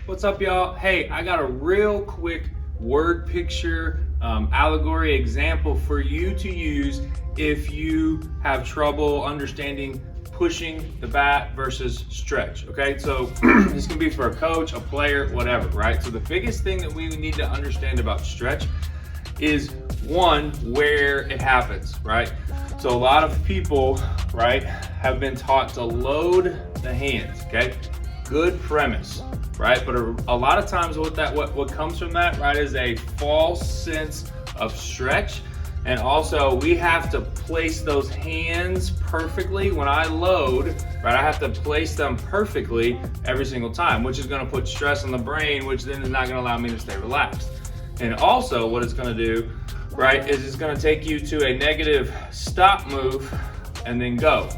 What's up, y'all? Hey, I got a real quick word picture allegory example for you to use if you have trouble understanding pushing the bat versus stretch. Okay, so this can be for a coach, a player, whatever, right? So the biggest thing that we need to understand about stretch is one, where it happens, right? So a lot of people, right, have been taught to load the hands, okay? Good premise, right? But a lot of times what comes from that, right, is a false sense of stretch. And also we have to place those hands perfectly. When I load, right, I have to place them perfectly every single time, which is gonna put stress on the brain, which then is not gonna allow me to stay relaxed. And also what it's gonna do, right, is it's gonna take you to a negative stop move and then go.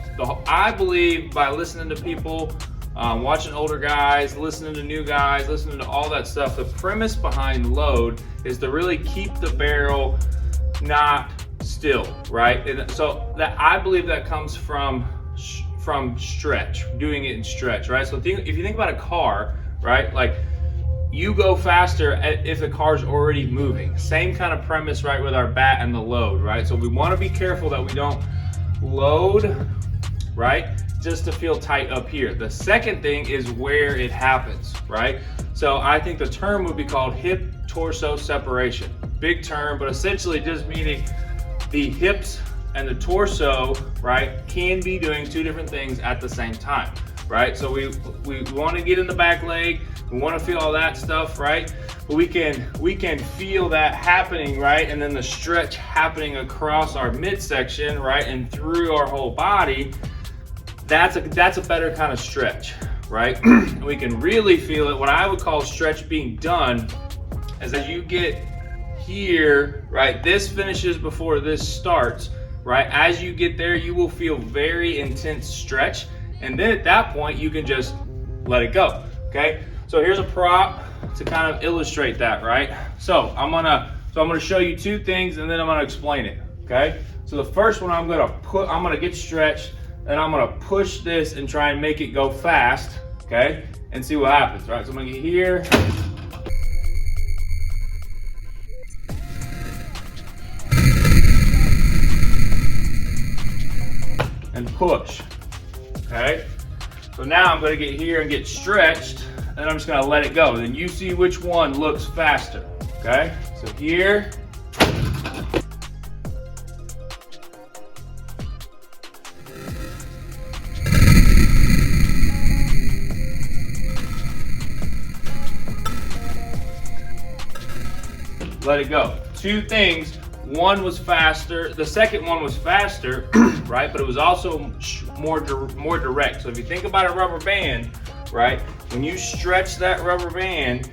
I believe by listening to people, watching older guys, listening to new guys, listening to all that stuff, the premise behind load is to really keep the barrel not still, right? And so that I believe that comes from stretch, doing it in stretch, right? So if you think about a car, right, like you go faster if the car's already moving. Same kind of premise, right, with our bat and the load, right? So we want to be careful that we don't load, right, just to feel tight up here. The second thing is where it happens, right? So I think the term would be called hip torso separation. Big term, but essentially just meaning the hips and the torso, right, can be doing two different things at the same time, right? So we want to get in the back leg, we want to feel all that stuff, right? But we can feel that happening, right? And then the stretch happening across our midsection, right, and through our whole body. That's a better kind of stretch, right? We can really feel it. What I would call stretch being done is as you get here, right, this finishes before this starts, right? As you get there, you will feel very intense stretch. And then at that point, you can just let it go, okay? So here's a prop to kind of illustrate that, right? So I'm gonna show you two things and then I'm gonna explain it, okay? So the first one I'm gonna get stretched, and I'm gonna push this and try and make it go fast, okay? And see what happens, right? So I'm gonna get here. And push, okay? So now I'm gonna get here and get stretched, and I'm just gonna let it go. Then you see which one looks faster, okay? So here. Let it go. Two things. One was faster. The second one was faster, right? But it was also more direct. So if you think about a rubber band, right? When you stretch that rubber band,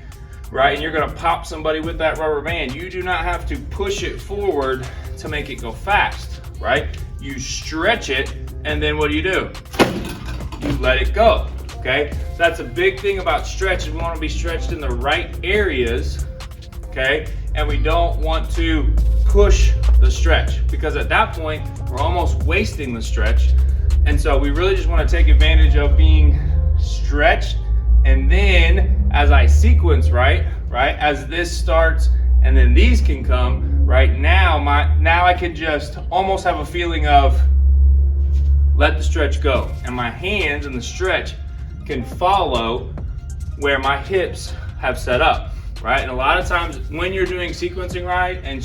right, and you're gonna pop somebody with that rubber band, you do not have to push it forward to make it go fast, right? You stretch it, and then what do? You let it go, okay? So that's a big thing about stretch. We wanna be stretched in the right areas, okay? And we don't want to push the stretch, because at that point we're almost wasting the stretch. And so we really just want to take advantage of being stretched. And then as I sequence, right, as this starts and then these can come, right, now I can just almost have a feeling of let the stretch go, and my hands and the stretch can follow where my hips have set up. Right, and a lot of times when you're doing sequencing right and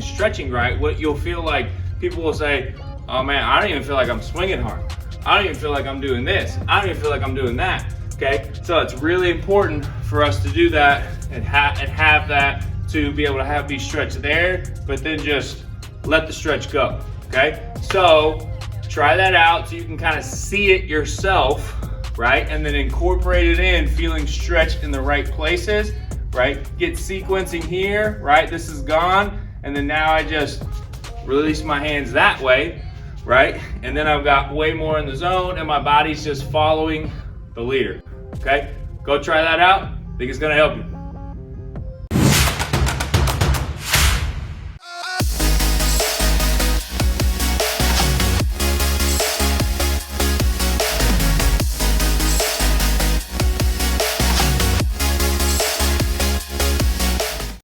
stretching right, what you'll feel like people will say, oh man, I don't even feel like I'm swinging hard. I don't even feel like I'm doing this. I don't even feel like I'm doing that, okay? So it's really important for us to do that and have that to be able to be stretched there, but then just let the stretch go, okay? So try that out so you can kind of see it yourself, right? And then incorporate it in, feeling stretched in the right places. Right, get sequencing here, right? This is gone, and then now I just release my hands that way, right? And then I've got way more in the zone, and my body's just following the leader, okay? Go try that out. I think it's gonna help you.